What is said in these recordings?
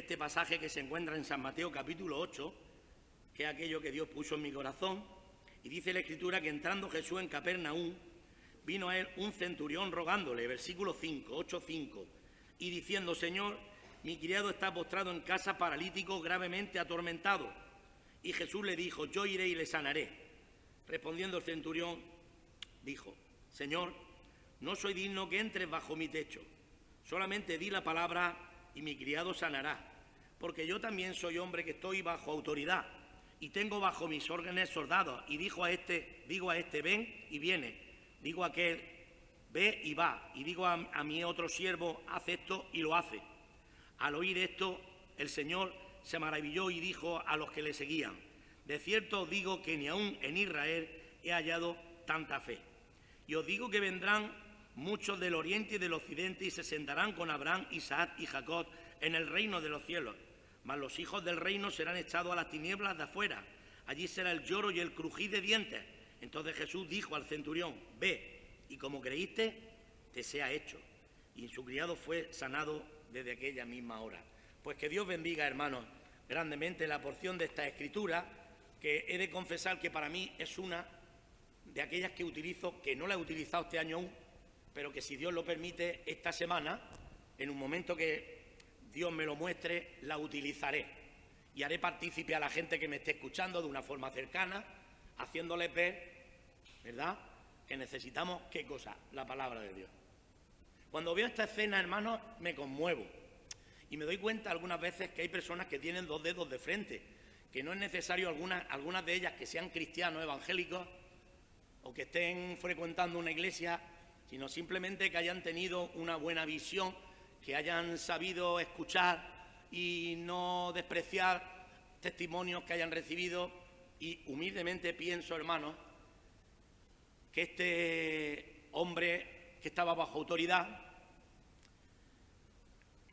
este pasaje que se encuentra en San Mateo capítulo 8, que es aquello que Dios puso en mi corazón, y dice la Escritura que entrando Jesús en Capernaum, vino a él un centurión rogándole, versículo 5, 8:5, y diciendo: Señor, mi criado está postrado en casa, paralítico, gravemente atormentado. Y Jesús le dijo: yo iré y le sanaré. Respondiendo el centurión, dijo: Señor, no soy digno que entres bajo mi techo, solamente di la palabra y mi criado sanará, porque yo también soy hombre que estoy bajo autoridad, y tengo bajo mis órdenes soldados, y digo a este, ven, y viene, digo a aquel, ve y va, y digo a mi otro siervo, haz esto, y lo hace. Al oír esto, el Señor se maravilló y dijo a los que le seguían: de cierto os digo que ni aun en Israel he hallado tanta fe. Y os digo que vendrán muchos del oriente y del occidente y se sentarán con Abraham, Isaac y Jacob en el reino de los cielos. Mas los hijos del reino serán echados a las tinieblas de afuera. Allí será el lloro y el crujir de dientes. Entonces Jesús dijo al centurión: ve, y como creíste, te sea hecho. Y su criado fue sanado desde aquella misma hora. Pues que Dios bendiga, hermanos, grandemente la porción de esta escritura, que he de confesar que para mí es una de aquellas que utilizo, que no la he utilizado este año aún, pero que si Dios lo permite, esta semana, en un momento que Dios me lo muestre, la utilizaré. Y haré partícipe a la gente que me esté escuchando de una forma cercana, haciéndoles ver, ¿verdad?, que necesitamos, ¿qué cosa? La palabra de Dios. Cuando veo esta escena, hermanos, me conmuevo. Y me doy cuenta algunas veces que hay personas que tienen dos dedos de frente, que no es necesario algunas de ellas que sean cristianos evangélicos o que estén frecuentando una iglesia, sino simplemente que hayan tenido una buena visión, que hayan sabido escuchar y no despreciar testimonios que hayan recibido. Y humildemente pienso, hermanos, que este hombre que estaba bajo autoridad,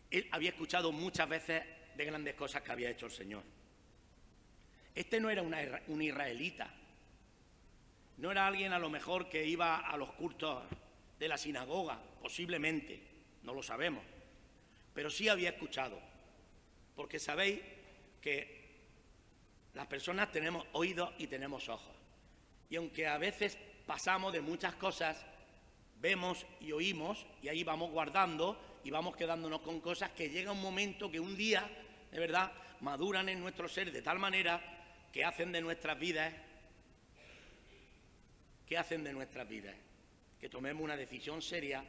él había escuchado muchas veces de grandes cosas que había hecho el Señor. Este no era un israelita, no era alguien a lo mejor que iba a los cultos de la sinagoga, posiblemente, no lo sabemos, pero sí había escuchado, porque sabéis que las personas tenemos oídos y tenemos ojos, y aunque a veces pasamos de muchas cosas, vemos y oímos, y ahí vamos guardando y vamos quedándonos con cosas que llega un momento que un día, de verdad, maduran en nuestro ser de tal manera que hacen de nuestras vidas, que tomemos una decisión seria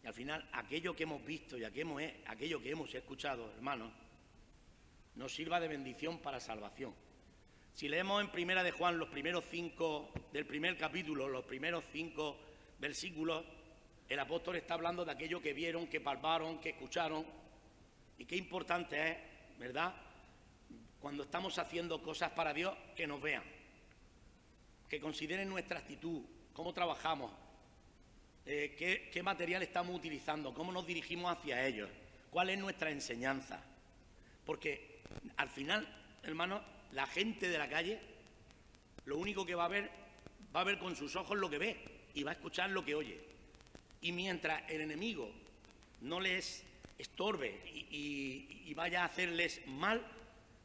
y al final aquello que hemos visto y aquello que hemos escuchado, hermanos, nos sirva de bendición para salvación. Si leemos en Primera de Juan los primeros 5 del primer capítulo, los primeros 5 versículos, el apóstol está hablando de aquello que vieron, que palparon, que escucharon, y qué importante es, ¿verdad?, cuando estamos haciendo cosas para Dios, que nos vean, que consideren nuestra actitud, cómo trabajamos, qué material estamos utilizando, cómo nos dirigimos hacia ellos, cuál es nuestra enseñanza. Porque al final, hermanos, la gente de la calle lo único que va a ver con sus ojos lo que ve y va a escuchar lo que oye. Y mientras el enemigo no les estorbe y vaya a hacerles mal,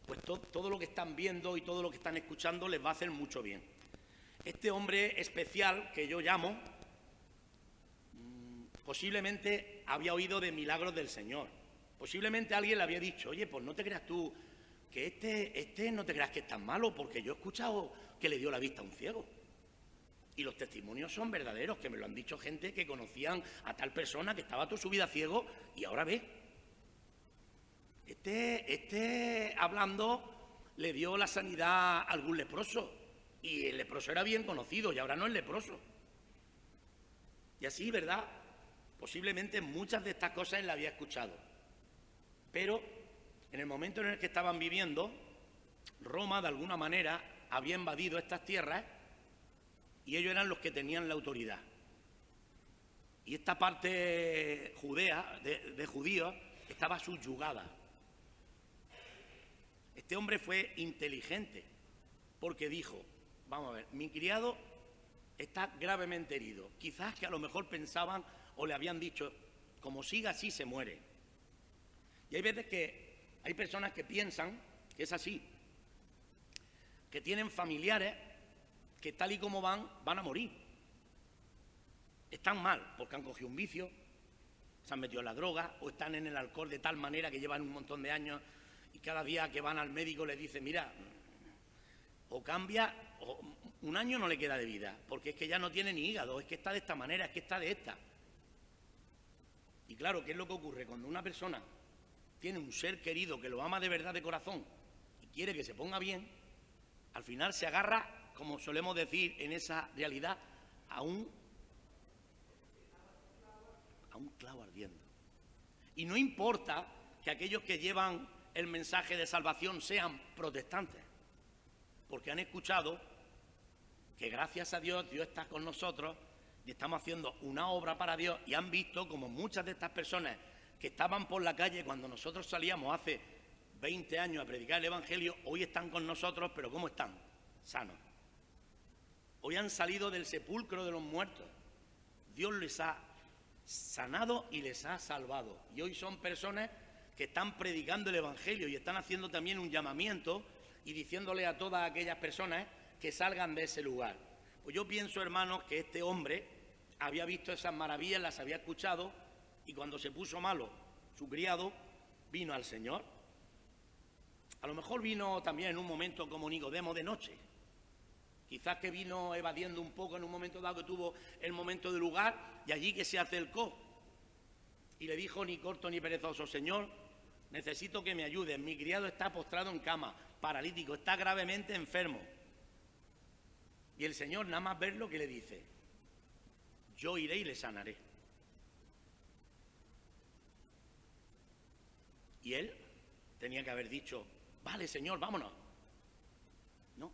pues todo lo que están viendo y todo lo que están escuchando les va a hacer mucho bien. Este hombre especial que yo llamo, posiblemente había oído de milagros del Señor. Posiblemente alguien le había dicho: oye, pues no te creas tú que este no te creas que es tan malo, porque yo he escuchado que le dio la vista a un ciego. Y los testimonios son verdaderos, que me lo han dicho gente que conocían a tal persona que estaba toda su vida ciego y ahora ve. Este hablando le dio la sanidad a algún leproso y el leproso era bien conocido y ahora no es leproso. Y así, ¿verdad? Posiblemente muchas de estas cosas él las había escuchado. Pero en el momento en el que estaban viviendo, Roma de alguna manera había invadido estas tierras y ellos eran los que tenían la autoridad. Y esta parte judea, de judíos, estaba subyugada. Este hombre fue inteligente porque dijo: vamos a ver, mi criado está gravemente herido. Quizás que a lo mejor pensaban o le habían dicho: como siga así se muere. Y hay veces que Hay personas que piensan que es así, que tienen familiares que tal y como van a morir. Están mal porque han cogido un vicio, se han metido en la droga o están en el alcohol de tal manera que llevan un montón de años y cada día que van al médico les dicen, mira, o cambia, o un año no le queda de vida, porque es que ya no tiene ni hígado, es que está de esta manera, es que está de esta. Y claro, ¿qué es lo que ocurre? Cuando una persona tiene un ser querido que lo ama de verdad de corazón y quiere que se ponga bien, al final se agarra, como solemos decir en esa realidad, a un clavo ardiendo. Y no importa que aquellos que llevan el mensaje de salvación sean protestantes, porque han escuchado que gracias a Dios, Dios está con nosotros y estamos haciendo una obra para Dios, y han visto como muchas de estas personas que estaban por la calle cuando nosotros salíamos hace 20 años a predicar el Evangelio, hoy están con nosotros, pero ¿cómo están? Sanos. Hoy han salido del sepulcro de los muertos. Dios les ha sanado y les ha salvado. Y hoy son personas que están predicando el Evangelio y están haciendo también un llamamiento y diciéndole a todas aquellas personas que salgan de ese lugar. Pues yo pienso, hermanos, que este hombre había visto esas maravillas, las había escuchado, y cuando se puso malo su criado, vino al Señor. A lo mejor vino también en un momento como Nicodemo de noche. Quizás que vino evadiendo un poco en un momento dado que tuvo el momento de lugar, y allí que se acercó y le dijo, ni corto ni perezoso, Señor, necesito que me ayudes, mi criado está postrado en cama, paralítico, está gravemente enfermo. Y el Señor, nada más verlo, que le dice, yo iré y le sanaré. Y él tenía que haber dicho, vale, Señor, vámonos. No.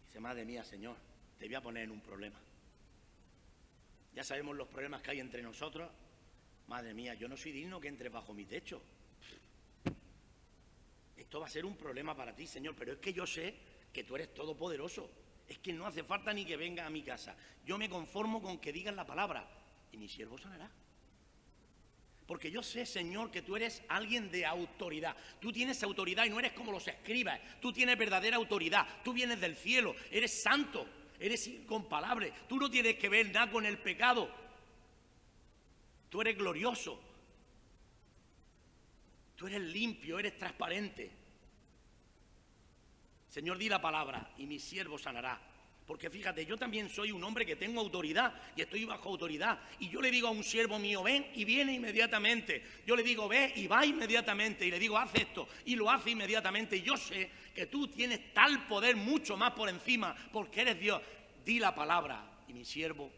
Dice, madre mía, Señor, te voy a poner en un problema. Ya sabemos los problemas que hay entre nosotros. Madre mía, yo no soy digno que entres bajo mi techo. Esto va a ser un problema para ti, Señor, pero es que yo sé que tú eres todopoderoso. Es que no hace falta ni que vengas a mi casa. Yo me conformo con que digas la palabra y mi siervo sanará. Porque yo sé, Señor, que tú eres alguien de autoridad. Tú tienes autoridad y no eres como los escribas. Tú tienes verdadera autoridad. Tú vienes del cielo. Eres santo. Eres incomparable. Tú no tienes que ver nada con el pecado. Tú eres glorioso. Tú eres limpio, eres transparente. Señor, di la palabra y mi siervo sanará. Porque fíjate, yo también soy un hombre que tengo autoridad y estoy bajo autoridad. Y yo le digo a un siervo mío, ven, y viene inmediatamente. Yo le digo, ve, y va inmediatamente. Y le digo, haz esto, y lo hace inmediatamente. Y yo sé que tú tienes tal poder mucho más por encima, porque eres Dios. Di la palabra y mi siervo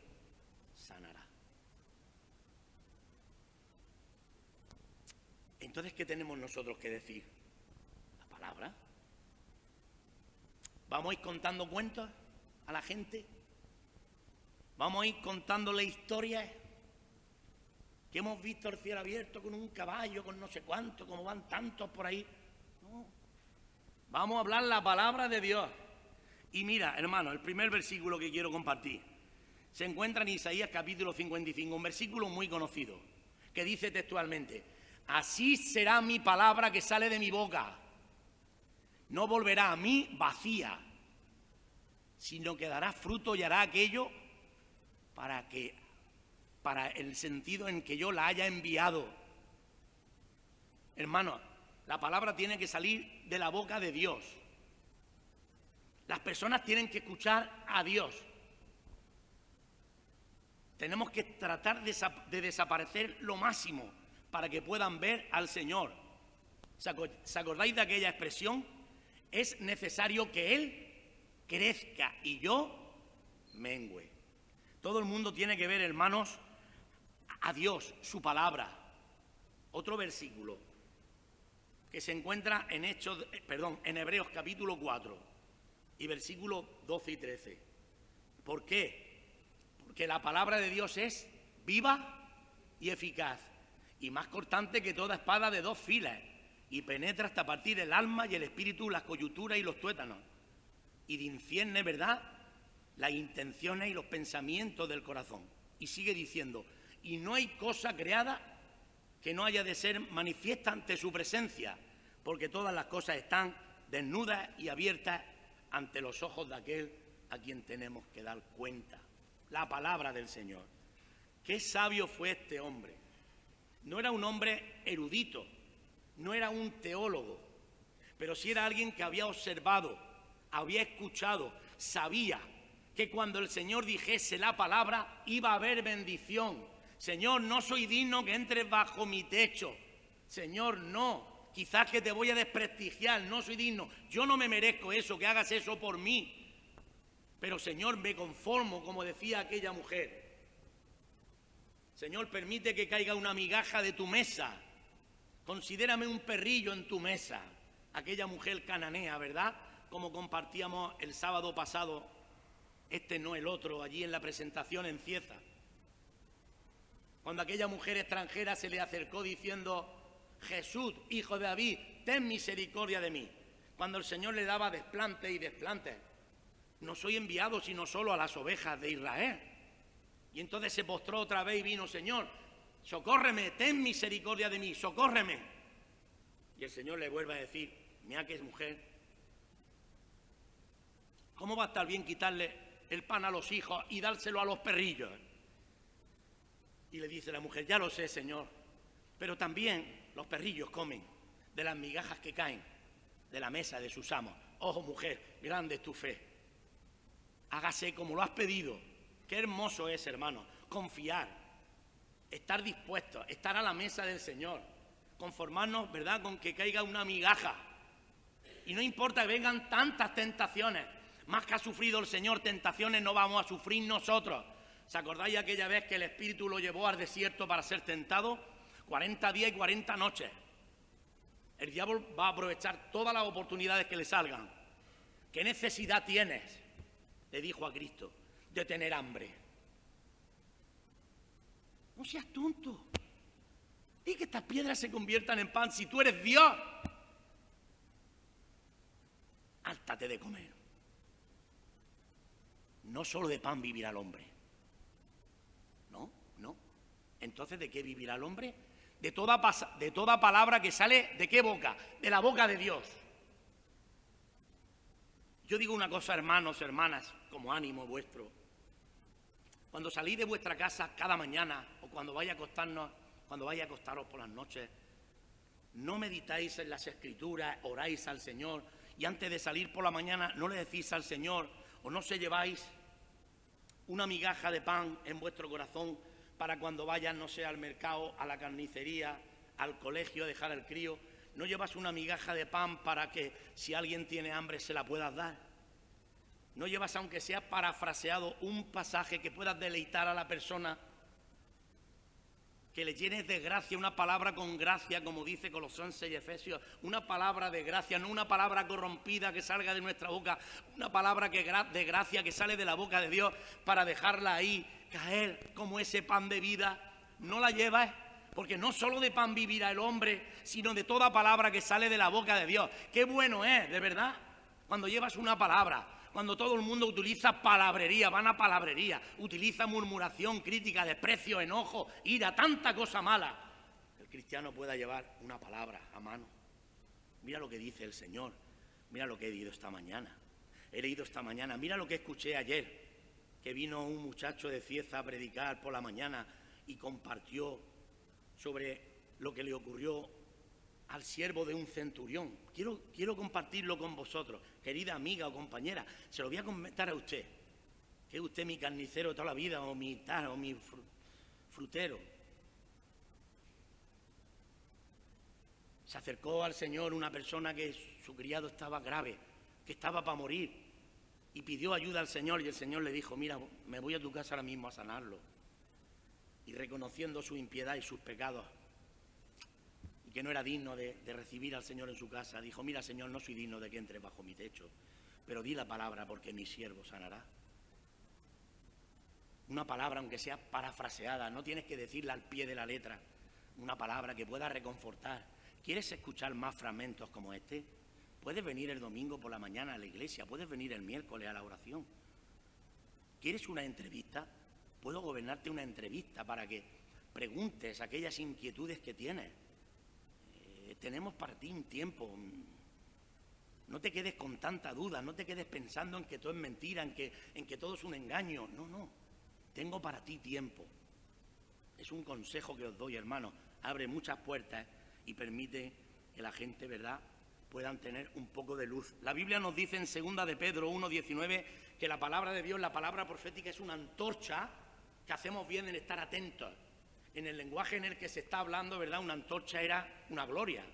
sanará. Entonces, ¿qué tenemos nosotros que decir? La palabra. ¿Vamos a ir contando cuentos a la gente? ¿Vamos a ir contándole historias? Que hemos visto el cielo abierto con un caballo, con no sé cuánto, como van tantos por ahí. No. Vamos a hablar la palabra de Dios. Y mira, hermano, el primer versículo que quiero compartir se encuentra en Isaías capítulo 55, un versículo muy conocido, que dice textualmente, así será mi palabra que sale de mi boca. No volverá a mí vacía, sino que dará fruto y hará aquello para el sentido en que yo la haya enviado. Hermano, la palabra tiene que salir de la boca de Dios. Las personas tienen que escuchar a Dios. Tenemos que tratar de desaparecer lo máximo para que puedan ver al Señor. ¿Se acordáis de aquella expresión? Es necesario que Él crezca y yo mengüe. Todo el mundo tiene que ver, hermanos, a Dios, su palabra. Otro versículo que se encuentra en Hebreos capítulo 4 y versículos 12 y 13. ¿Por qué? Porque la palabra de Dios es viva y eficaz y más cortante que toda espada de dos filas y penetra hasta partir el alma y el espíritu, las coyunturas y los tuétanos y discierne, ¿verdad?, las intenciones y los pensamientos del corazón. Y sigue diciendo, y no hay cosa creada que no haya de ser manifiesta ante su presencia, porque todas las cosas están desnudas y abiertas ante los ojos de aquel a quien tenemos que dar cuenta. La palabra del Señor. Qué sabio fue este hombre. No era un hombre erudito, no era un teólogo, pero sí era alguien que había observado, había escuchado, sabía que cuando el Señor dijese la palabra iba a haber bendición. Señor, no soy digno que entres bajo mi techo. Señor, no, quizás que te voy a desprestigiar, no soy digno. Yo no me merezco eso, que hagas eso por mí. Pero Señor, me conformo, como decía aquella mujer. Señor, permite que caiga una migaja de tu mesa. Considérame un perrillo en tu mesa. Aquella mujer cananea, ¿verdad? Como compartíamos el sábado pasado, no el otro, allí en la presentación en Cieza. Cuando aquella mujer extranjera se le acercó diciendo: Jesús, hijo de David, ten misericordia de mí. Cuando el Señor le daba desplantes y desplantes. No soy enviado sino solo a las ovejas de Israel. Y entonces se postró otra vez y vino: Señor, socórreme, ten misericordia de mí, socórreme. Y el Señor le vuelve a decir: mira que es mujer. ¿Cómo va a estar bien quitarle el pan a los hijos y dárselo a los perrillos? Y le dice la mujer: ya lo sé, Señor, pero también los perrillos comen de las migajas que caen de la mesa de sus amos. Ojo, mujer, grande es tu fe. Hágase como lo has pedido. Qué hermoso es, hermano, confiar, estar dispuestos, estar a la mesa del Señor, conformarnos, ¿verdad?, con que caiga una migaja. Y no importa que vengan tantas tentaciones, más que ha sufrido el Señor tentaciones, no vamos a sufrir nosotros. ¿Os acordáis aquella vez que el Espíritu lo llevó al desierto para ser tentado? 40 días y 40 noches. El diablo va a aprovechar todas las oportunidades que le salgan. ¿Qué necesidad tienes?, le dijo a Cristo, de tener hambre. No seas tonto. Y que estas piedras se conviertan en pan si tú eres Dios. Hártate de comer. No solo de pan vivirá el hombre. No. Entonces, ¿de qué vivirá el hombre? De toda palabra que sale, ¿de qué boca? De la boca de Dios. Yo digo una cosa, hermanos, hermanas, como ánimo vuestro. Cuando salís de vuestra casa cada mañana o cuando vaya a acostaros por las noches, no meditáis en las Escrituras, oráis al Señor y antes de salir por la mañana no le decís al Señor o no se lleváis una migaja de pan en vuestro corazón para cuando vayas, no sé, al mercado, a la carnicería, al colegio, a dejar al crío. ¿No llevas una migaja de pan para que si alguien tiene hambre se la puedas dar? ¿No llevas, aunque sea parafraseado, un pasaje que puedas deleitar a la persona? Que le llenes de gracia, una palabra con gracia, como dice Colosenses y Efesios, una palabra de gracia, no una palabra corrompida que salga de nuestra boca, una palabra de gracia que sale de la boca de Dios para dejarla ahí, caer como ese pan de vida. ¿No la llevas? Porque no solo de pan vivirá el hombre, sino de toda palabra que sale de la boca de Dios. Qué bueno es, de verdad, cuando llevas una palabra, cuando todo el mundo utiliza palabrería, van a palabrería, utiliza murmuración, crítica, desprecio, enojo, ira, tanta cosa mala. El cristiano pueda llevar una palabra a mano. Mira lo que dice el Señor, mira lo que he leído esta mañana. Mira lo que escuché ayer, que vino un muchacho de Cieza a predicar por la mañana y compartió sobre lo que le ocurrió al siervo de un centurión. Quiero compartirlo con vosotros, querida amiga o compañera. Se lo voy a comentar a usted, que es usted mi carnicero de toda la vida, o mi frutero. Se acercó al Señor una persona que su criado estaba grave, que estaba para morir, y pidió ayuda al Señor, y el Señor le dijo: mira, me voy a tu casa ahora mismo a sanarlo. Y reconociendo su impiedad y sus pecados, y que no era digno de recibir al Señor en su casa, dijo: mira, Señor, no soy digno de que entres bajo mi techo, pero di la palabra porque mi siervo sanará. Una palabra, aunque sea parafraseada, no tienes que decirla al pie de la letra, una palabra que pueda reconfortar. ¿Quieres escuchar más fragmentos como este? Puedes venir el domingo por la mañana a la iglesia, puedes venir el miércoles a la oración. ¿Quieres una entrevista? Puedo gobernarte una entrevista para que preguntes aquellas inquietudes que tienes. Tenemos para ti un tiempo. No te quedes con tanta duda, no te quedes pensando en que todo es mentira, en que todo es un engaño. No. Tengo para ti tiempo. Es un consejo que os doy, hermanos. Abre muchas puertas y permite que la gente, ¿verdad?, puedan tener un poco de luz. La Biblia nos dice en 2 de Pedro 1:19 que la palabra de Dios, la palabra profética, es una antorcha que hacemos bien en estar atentos. En el lenguaje en el que se está hablando, ¿verdad?, una antorcha era una gloria.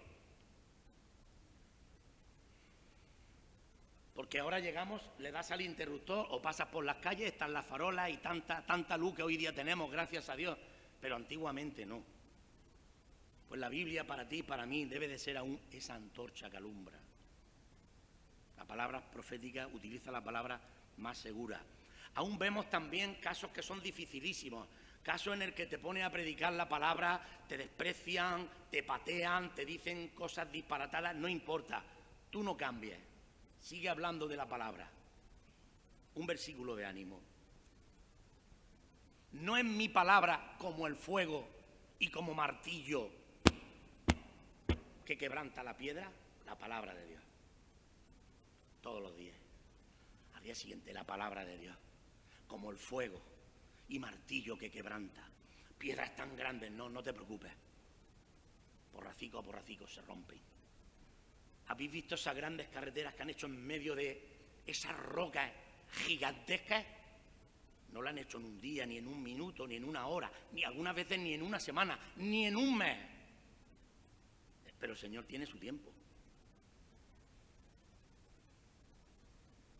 Porque ahora llegamos, le das al interruptor o pasas por las calles, están las farolas y tanta luz que hoy día tenemos, gracias a Dios, pero antiguamente no. Pues la Biblia para ti y para mí debe de ser aún esa antorcha que alumbra. La palabra profética utiliza la palabra más segura. Aún vemos también casos que son dificilísimos, casos en el que te pones a predicar la palabra, te desprecian, te patean, te dicen cosas disparatadas, no importa, tú no cambies. Sigue hablando de la palabra. Un versículo de ánimo. No es mi palabra como el fuego y como martillo que quebranta la piedra, la palabra de Dios. Todos los días. Al día siguiente, la palabra de Dios. Como el fuego y martillo que quebranta. Piedras tan grandes, no te preocupes. Porracico a porracico se rompen. ¿Habéis visto esas grandes carreteras que han hecho en medio de esas rocas gigantescas? No lo han hecho en un día, ni en un minuto, ni en una hora, ni algunas veces ni en una semana, ni en un mes. Pero el Señor tiene su tiempo.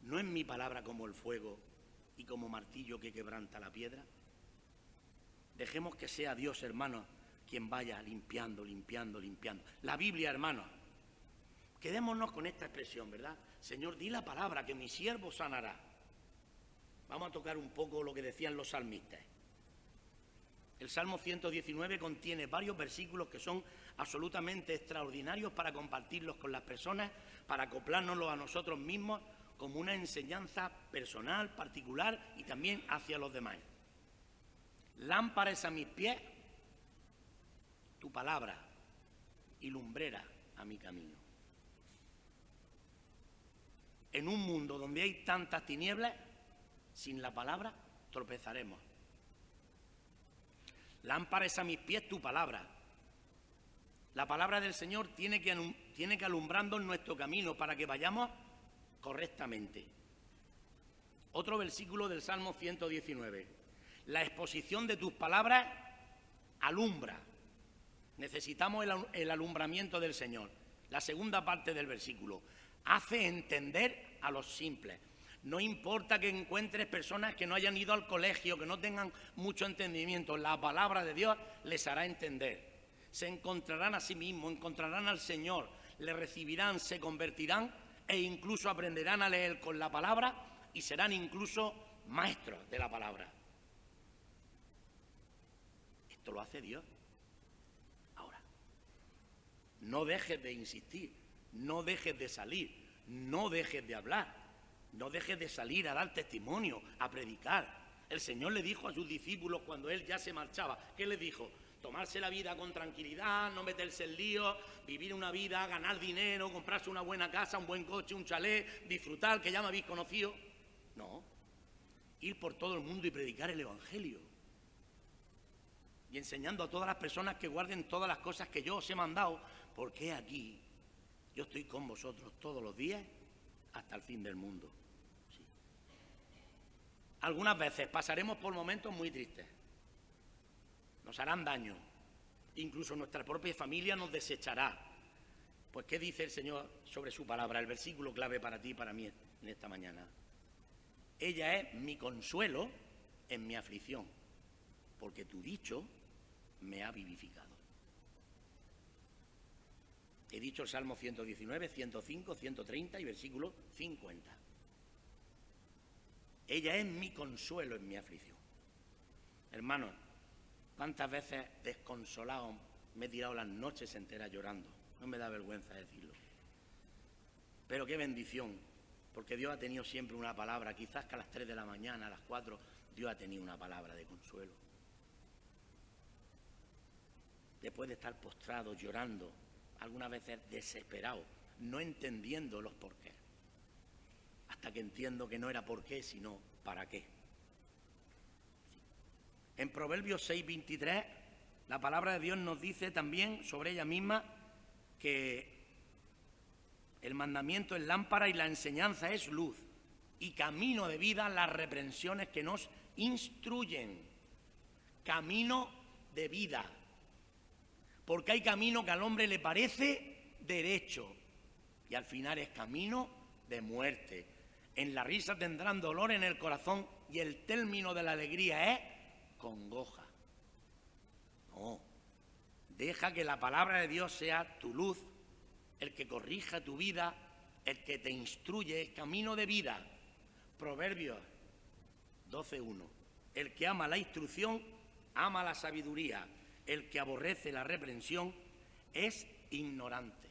¿No es mi palabra como el fuego y como martillo que quebranta la piedra? Dejemos que sea Dios, hermanos, quien vaya limpiando. La Biblia, hermanos, quedémonos con esta expresión, ¿verdad? Señor, di la palabra, que mi siervo sanará. Vamos a tocar un poco lo que decían los salmistas. El Salmo 119 contiene varios versículos que son absolutamente extraordinarios para compartirlos con las personas, para acoplárnoslos a nosotros mismos como una enseñanza personal, particular y también hacia los demás. Lámpara es a mis pies tu palabra y lumbrera a mi camino. En un mundo donde hay tantas tinieblas, sin la palabra tropezaremos. Lámpara es a mis pies tu palabra. La palabra del Señor tiene que alumbrarnos nuestro camino para que vayamos correctamente. Otro versículo del Salmo 119. La exposición de tus palabras alumbra. Necesitamos el alumbramiento del Señor. La segunda parte del versículo. Hace entender a los simples. No importa que encuentres personas que no hayan ido al colegio, que no tengan mucho entendimiento, la palabra de Dios les hará entender. Se encontrarán a sí mismos, encontrarán al Señor, le recibirán, se convertirán e incluso aprenderán a leer con la palabra y serán incluso maestros de la palabra. Esto lo hace Dios. Ahora, no dejes de insistir, no dejes de salir, no dejes de hablar. No dejes de salir a dar testimonio, a predicar. El Señor le dijo a sus discípulos cuando Él ya se marchaba, ¿qué les dijo? Tomarse la vida con tranquilidad, no meterse en líos, vivir una vida, ganar dinero, comprarse una buena casa, un buen coche, un chalet, disfrutar, que ya me habéis conocido. No, ir por todo el mundo y predicar el Evangelio. Y enseñando a todas las personas que guarden todas las cosas que yo os he mandado, porque aquí yo estoy con vosotros todos los días hasta el fin del mundo. Sí. Algunas veces pasaremos por momentos muy tristes. Nos harán daño. Incluso nuestra propia familia nos desechará. Pues, ¿qué dice el Señor sobre su palabra? El versículo clave para ti y para mí en esta mañana. Ella es mi consuelo en mi aflicción, porque tu dicho me ha vivificado. He dicho el Salmo 119, 105, 130 y versículo 50. Ella es mi consuelo en mi aflicción. Hermanos, ¿cuántas veces desconsolado me he tirado las noches enteras llorando? No me da vergüenza decirlo. Pero qué bendición, porque Dios ha tenido siempre una palabra. Quizás que a las 3 de la mañana, a las 4, Dios ha tenido una palabra de consuelo. después de estar postrados, llorando, algunas veces desesperados, no entendiendo los porqués, hasta que entiendo que no era por qué, sino para qué. En Proverbios 6:23, la palabra de Dios nos dice también sobre ella misma que el mandamiento es lámpara y la enseñanza es luz, y camino de vida las reprensiones que nos instruyen. Camino de vida. Porque hay camino que al hombre le parece derecho y al final es camino de muerte. En la risa tendrán dolor en el corazón y el término de la alegría es congoja. No, deja que la palabra de Dios sea tu luz, el que corrija tu vida, el que te instruye, camino de vida. Proverbios 12:1. El que ama la instrucción, ama la sabiduría. El que aborrece la reprensión es ignorante.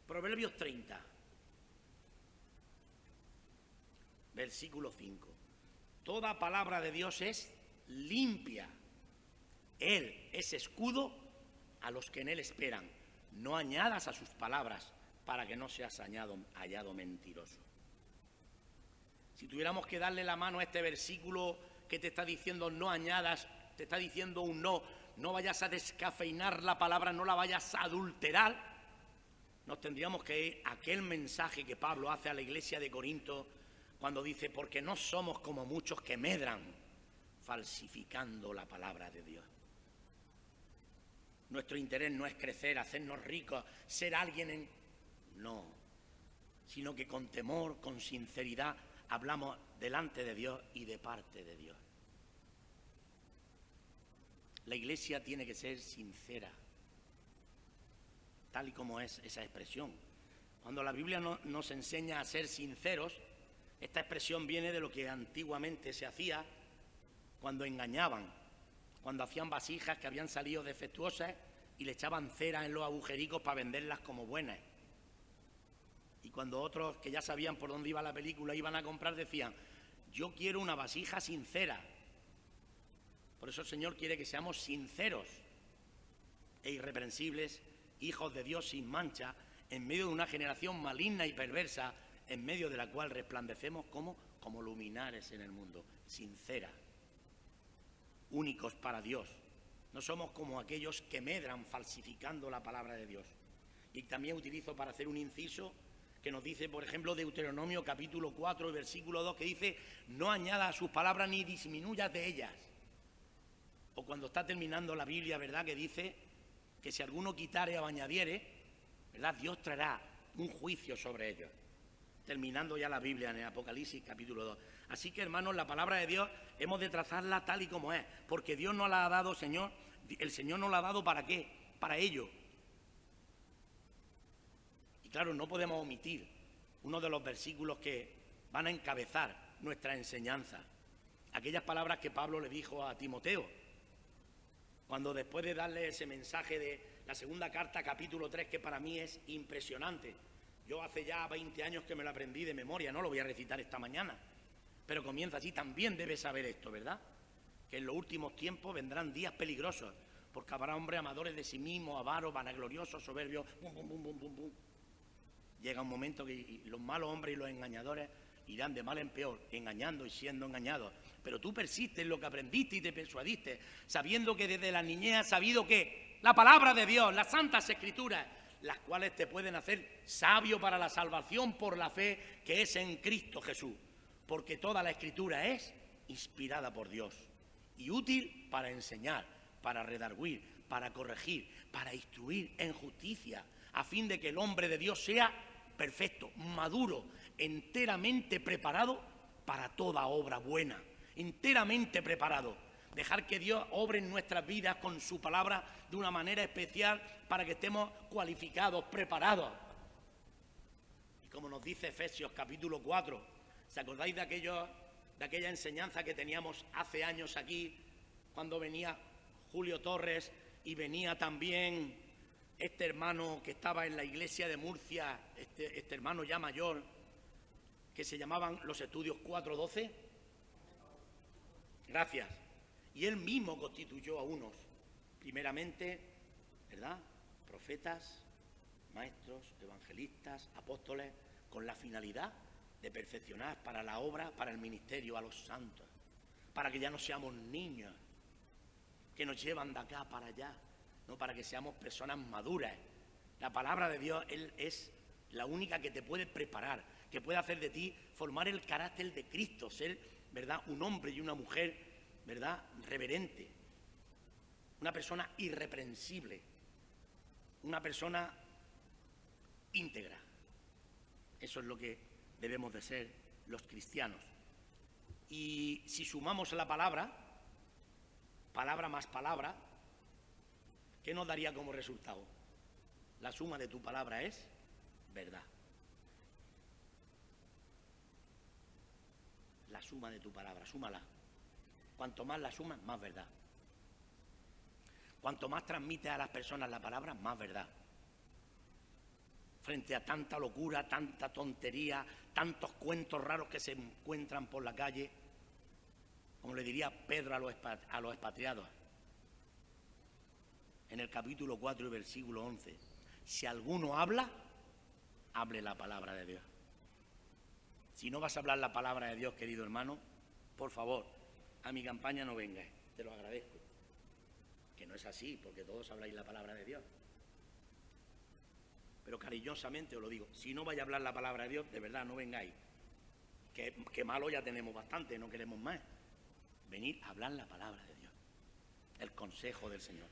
Proverbios 30, versículo 5. Toda palabra de Dios es limpia. Él es escudo a los que en él esperan. No añadas a sus palabras para que no seas hallado mentiroso. Si tuviéramos que darle la mano a este versículo que te está diciendo no añadas, te está diciendo un no, no vayas a descafeinar la palabra, no la vayas a adulterar, nos tendríamos que ir a aquel mensaje que Pablo hace a la iglesia de Corinto cuando dice, porque no somos como muchos que medran falsificando la palabra de Dios. Nuestro interés no es crecer, hacernos ricos, ser alguien no, sino que con temor, con sinceridad, hablamos delante de Dios y de parte de Dios. La iglesia tiene que ser sincera, tal y como es esa expresión. Cuando la Biblia nos enseña a ser sinceros, esta expresión viene de lo que antiguamente se hacía cuando engañaban, cuando hacían vasijas que habían salido defectuosas y le echaban cera en los agujericos para venderlas como buenas. Y cuando otros que ya sabían por dónde iba la película iban a comprar, decían, yo quiero una vasija sincera. Por eso el Señor quiere que seamos sinceros e irreprensibles, hijos de Dios sin mancha, en medio de una generación maligna y perversa, en medio de la cual resplandecemos como luminares en el mundo, sincera, únicos para Dios. No somos como aquellos que medran falsificando la palabra de Dios. Y también utilizo para hacer un inciso que nos dice, por ejemplo, Deuteronomio capítulo 4, versículo 2, que dice, no añadas a sus palabras ni disminuyas de ellas. O cuando está terminando la Biblia, ¿verdad?, que dice que si alguno quitare o añadiere, ¿verdad?, Dios traerá un juicio sobre ellos. Terminando ya la Biblia en el Apocalipsis capítulo 2. Así que, hermanos, la palabra de Dios hemos de trazarla tal y como es, porque Dios nos la ha dado, el Señor nos la ha dado ¿para qué? Para ello. Y claro, no podemos omitir uno de los versículos que van a encabezar nuestra enseñanza. Aquellas palabras que Pablo le dijo a Timoteo, cuando después de darle ese mensaje de la segunda carta, capítulo 3, que para mí es impresionante. Yo hace ya 20 años que me lo aprendí de memoria, no lo voy a recitar esta mañana, pero comienza así. También debes saber esto, ¿verdad? Que en los últimos tiempos vendrán días peligrosos, porque habrá hombres amadores de sí mismos, avaros, vanagloriosos, soberbios, bum, bum, bum, bum, bum, bum. Llega un momento que los malos hombres y los engañadores irán de mal en peor, engañando y siendo engañados. Pero tú persistes en lo que aprendiste y te persuadiste, sabiendo que desde la niñez has sabido que la palabra de Dios, las santas escrituras, las cuales te pueden hacer sabio para la salvación por la fe que es en Cristo Jesús. Porque toda la escritura es inspirada por Dios y útil para enseñar, para redarguir, para corregir, para instruir en justicia, a fin de que el hombre de Dios sea perfecto, maduro, enteramente preparado para toda obra buena, enteramente preparado. Dejar que Dios obre en nuestras vidas con su palabra de una manera especial para que estemos cualificados, preparados. Y como nos dice Efesios capítulo 4, ¿se acordáis de aquella enseñanza que teníamos hace años aquí, cuando venía Julio Torres y venía también este hermano que estaba en la iglesia de Murcia, este hermano ya mayor, que se llamaban los estudios 412? Gracias. Y él mismo constituyó a unos primeramente, ¿verdad?, profetas, maestros, evangelistas, apóstoles, con la finalidad de perfeccionar para la obra, para el ministerio a los santos, para que ya no seamos niños que nos llevan de acá para allá, no, para que seamos personas maduras. La palabra de Dios es la única que te puede preparar, que puede hacer de ti formar el carácter de Cristo, ser, ¿verdad?, un hombre y una mujer, ¿verdad?, reverente, una persona irreprensible, una persona íntegra. Eso es lo que debemos de ser los cristianos. Y si sumamos la palabra, palabra más palabra, ¿qué nos daría como resultado? La suma de tu palabra es verdad. La suma de tu palabra, súmala. Cuanto más la sumas, más verdad. Cuanto más transmites a las personas la palabra, más verdad. Frente a tanta locura, tanta tontería, tantos cuentos raros que se encuentran por la calle, como le diría Pedro a los expatriados, en el capítulo 4 y versículo 11, si alguno habla, hable la palabra de Dios. Si no vas a hablar la palabra de Dios, querido hermano, por favor, a mi campaña no vengas, te lo agradezco. Que no es así, porque todos habláis la palabra de Dios. Pero cariñosamente os lo digo, si no vais a hablar la palabra de Dios, de verdad, no vengáis. Que malo ya tenemos bastante, no queremos más. Venid a hablar la palabra de Dios, el consejo del Señor.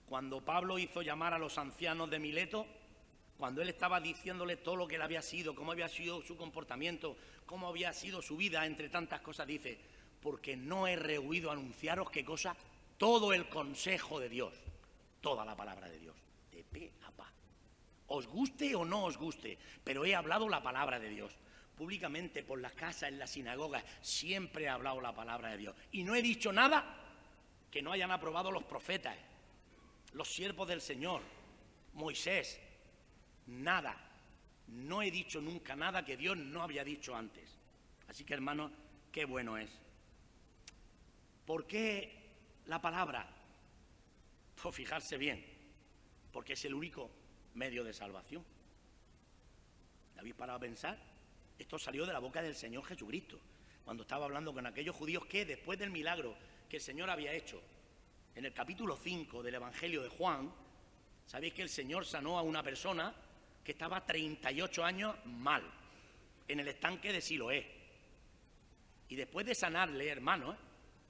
Cuando Pablo hizo llamar a los ancianos de Mileto, cuando él estaba diciéndole todo lo que él había sido, cómo había sido su comportamiento, cómo había sido su vida, entre tantas cosas, dice, porque no he rehuido anunciaros qué cosa, todo el consejo de Dios, toda la palabra de Dios, de pe a pa. Os guste o no os guste, pero he hablado la palabra de Dios. Públicamente, por las casas, en las sinagogas, siempre he hablado la palabra de Dios. Y no he dicho nada que no hayan aprobado los profetas, los siervos del Señor, Moisés, nada. No he dicho nunca nada que Dios no había dicho antes. Así que, hermanos, qué bueno es. ¿Por qué la palabra? Pues fijarse bien, porque es el único medio de salvación. ¿La habéis parado a pensar? Esto salió de la boca del Señor Jesucristo, cuando estaba hablando con aquellos judíos que, después del milagro que el Señor había hecho, en el capítulo 5 del Evangelio de Juan, sabéis que el Señor sanó a una persona que estaba 38 años mal, en el estanque de Siloé. Y después de sanarle, hermanos,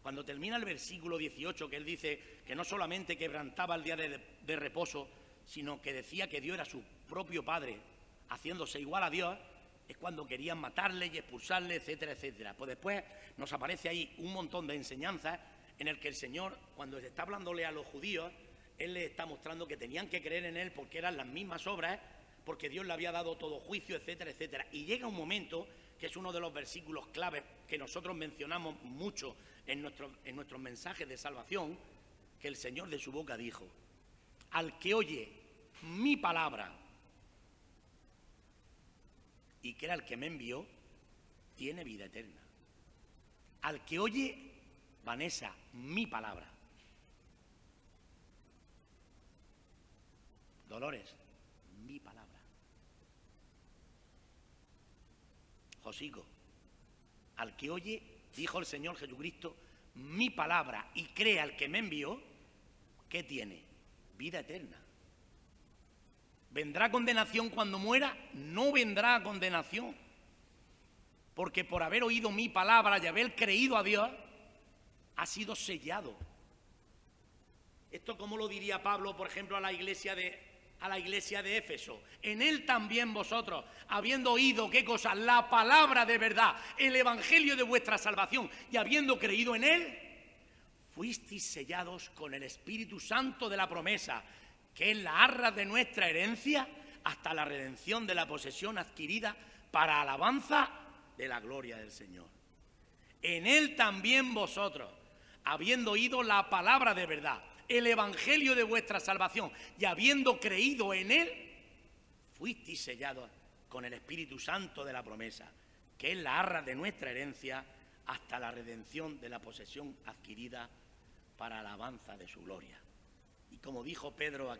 cuando termina el versículo 18, que él dice que no solamente quebrantaba el día de reposo, sino que decía que Dios era su propio Padre, haciéndose igual a Dios, es cuando querían matarle y expulsarle, etcétera, etcétera. Pues después nos aparece ahí un montón de enseñanzas en el que el Señor, cuando está hablándole a los judíos, Él les está mostrando que tenían que creer en Él porque eran las mismas obras, porque Dios le había dado todo juicio, etcétera, etcétera. Y llega un momento, que es uno de los versículos claves que nosotros mencionamos mucho en nuestros mensajes de salvación, que el Señor de su boca dijo, al que oye mi palabra y que era el que me envió, tiene vida eterna. Al que oye, Vanessa, mi palabra. Dolores, mi palabra. Josico, al que oye, dijo el Señor Jesucristo, mi palabra y cree al que me envió, ¿qué tiene? Vida eterna. ¿Vendrá condenación cuando muera? No vendrá condenación. Porque por haber oído mi palabra y haber creído a Dios, ha sido sellado. Esto, ¿cómo lo diría Pablo, por ejemplo, a la iglesia de Éfeso? En él también vosotros, habiendo oído, ¿qué cosa? La palabra de verdad, el evangelio de vuestra salvación, y habiendo creído en él, fuisteis sellados con el Espíritu Santo de la promesa, que es la arra de nuestra herencia, hasta la redención de la posesión adquirida para alabanza de la gloria del Señor. En él también vosotros, habiendo oído la palabra de verdad, el evangelio de vuestra salvación, y habiendo creído en él, fuisteis sellados con el Espíritu Santo de la promesa, que es la arra de nuestra herencia, hasta la redención de la posesión adquirida para alabanza de su gloria. Y como dijo Pedro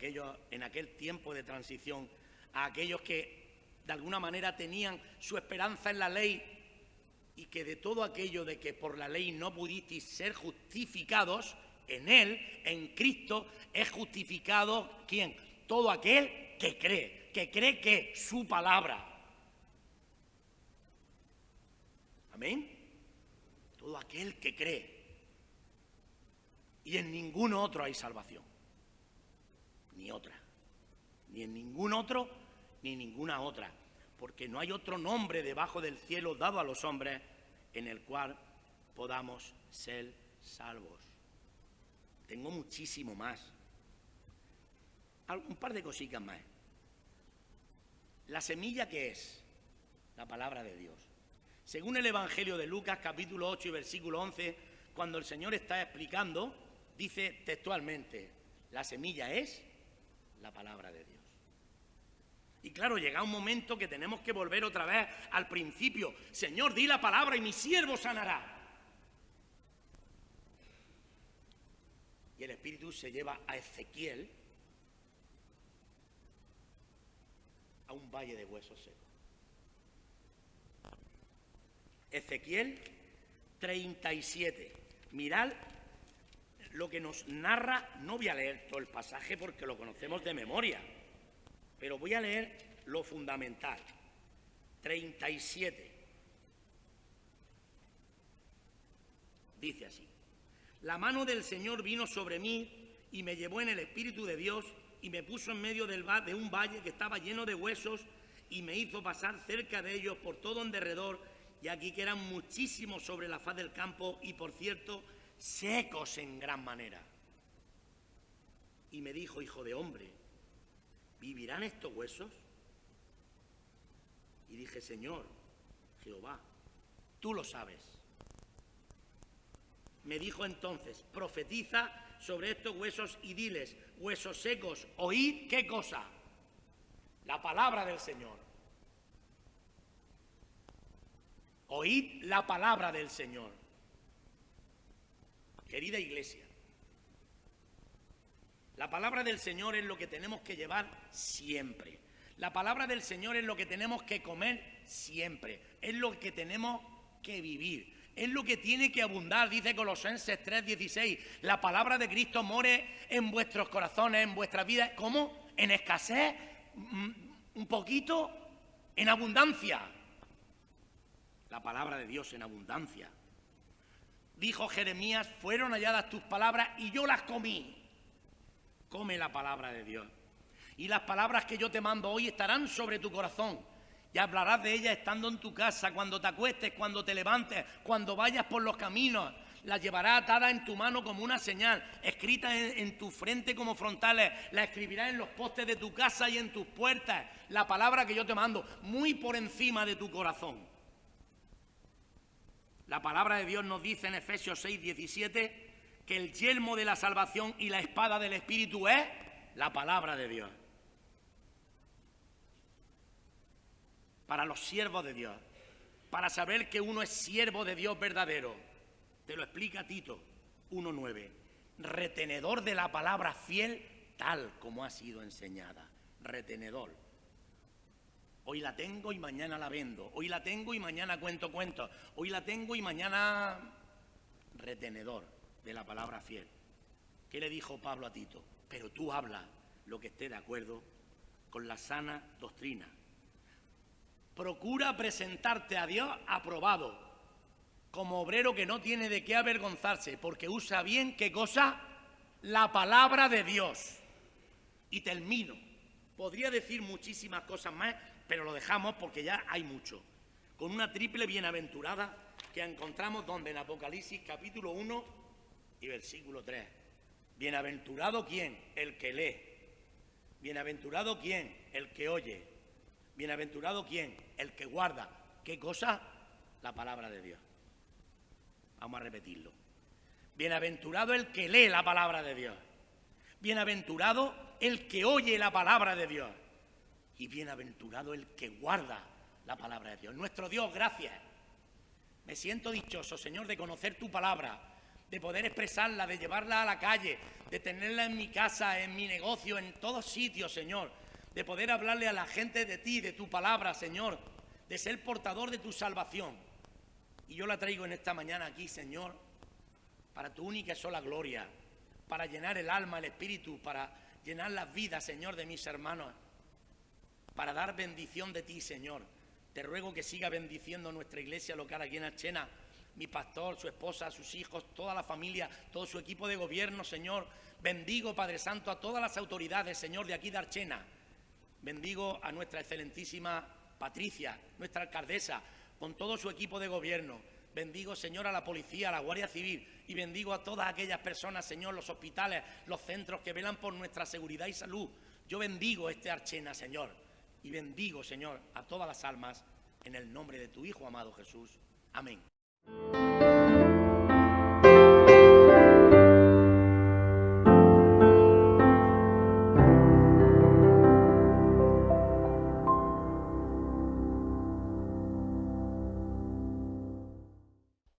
en aquel tiempo de transición, a aquellos que de alguna manera tenían su esperanza en la ley y que de todo aquello de que por la ley no pudisteis ser justificados, en Él, en Cristo, es justificado ¿quién? Todo aquel que cree que su palabra. Amén. Todo aquel que cree. Y en ningún otro hay salvación. Ni otra. Ni en ningún otro, ni ninguna otra. Porque no hay otro nombre debajo del cielo dado a los hombres en el cual podamos ser salvos. Tengo muchísimo más. Un par de cositas más. ¿La semilla qué es? La palabra de Dios. Según el Evangelio de Lucas, capítulo 8 y versículo 11, cuando el Señor está explicando, dice textualmente, la semilla es la palabra de Dios. Y claro, llega un momento que tenemos que volver otra vez al principio. Señor, di la palabra y mi siervo sanará. Y el Espíritu se lleva a Ezequiel a un valle de huesos secos. Ezequiel 37. Mirad lo que nos narra. No voy a leer todo el pasaje porque lo conocemos de memoria, pero voy a leer lo fundamental. 37. Dice así. La mano del Señor vino sobre mí y me llevó en el Espíritu de Dios y me puso en medio de un valle que estaba lleno de huesos y me hizo pasar cerca de ellos por todo en derredor, y aquí que eran muchísimos sobre la faz del campo y, por cierto, secos en gran manera. Y me dijo, hijo de hombre, ¿vivirán estos huesos? Y dije, Señor, Jehová, tú lo sabes. Me dijo entonces, profetiza sobre estos huesos y diles, huesos secos, oíd, ¿qué cosa? La palabra del Señor. Oíd la palabra del Señor. Querida iglesia, la palabra del Señor es lo que tenemos que llevar siempre. La palabra del Señor es lo que tenemos que comer siempre. Es lo que tenemos que vivir. Es lo que tiene que abundar, dice Colosenses 3:16. La palabra de Cristo more en vuestros corazones, en vuestras vidas. ¿Cómo? ¿En escasez? ¿Un poquito? ¿En abundancia? La palabra de Dios en abundancia. Dijo Jeremías, fueron halladas tus palabras y yo las comí. Come la palabra de Dios. Y las palabras que yo te mando hoy estarán sobre tu corazón. Y hablarás de ellas estando en tu casa, cuando te acuestes, cuando te levantes, cuando vayas por los caminos. Las llevarás atadas en tu mano como una señal, escritas en tu frente como frontales. La escribirás en los postes de tu casa y en tus puertas. La palabra que yo te mando, muy por encima de tu corazón. La palabra de Dios nos dice en Efesios 6:17 que el yelmo de la salvación y la espada del Espíritu es la palabra de Dios. Para los siervos de Dios, para saber que uno es siervo de Dios verdadero. Te lo explica Tito 1:9. Retenedor de la palabra fiel tal como ha sido enseñada. Retenedor. Hoy la tengo y mañana la vendo. Hoy la tengo y mañana cuento cuentos. Hoy la tengo y mañana... Retenedor de la palabra fiel. ¿Qué le dijo Pablo a Tito? Pero tú habla lo que esté de acuerdo con la sana doctrina. Procura presentarte a Dios aprobado, como obrero que no tiene de qué avergonzarse, porque usa bien, ¿qué cosa? La palabra de Dios. Y termino. Podría decir muchísimas cosas más, pero lo dejamos porque ya hay mucho. Con una triple bienaventurada que encontramos donde en Apocalipsis capítulo 1 y versículo 3. Bienaventurado ¿quién? El que lee. Bienaventurado ¿quién? El que oye. Bienaventurado ¿quién? El que guarda. ¿Qué cosa? La palabra de Dios. Vamos a repetirlo. Bienaventurado el que lee la palabra de Dios. Bienaventurado el que oye la palabra de Dios. Y bienaventurado el que guarda la palabra de Dios. Nuestro Dios, gracias. Me siento dichoso, Señor, de conocer tu palabra, de poder expresarla, de llevarla a la calle, de tenerla en mi casa, en mi negocio, en todos sitios, Señor, de poder hablarle a la gente de ti, de tu palabra, Señor, de ser portador de tu salvación. Y yo la traigo en esta mañana aquí, Señor, para tu única y sola gloria, para llenar el alma, el espíritu, para llenar las vidas, Señor, de mis hermanos, para dar bendición de ti, Señor. Te ruego que siga bendiciendo nuestra iglesia local aquí en Archena, mi pastor, su esposa, sus hijos, toda la familia, todo su equipo de gobierno, Señor. Bendigo, Padre Santo, a todas las autoridades, Señor, de aquí de Archena. Bendigo a nuestra excelentísima Patricia, nuestra alcaldesa, con todo su equipo de gobierno. Bendigo, Señor, a la policía, a la Guardia Civil, y bendigo a todas aquellas personas, Señor, los hospitales, los centros que velan por nuestra seguridad y salud. Yo bendigo este Archena, Señor, y bendigo, Señor, a todas las almas, en el nombre de tu Hijo amado Jesús. Amén.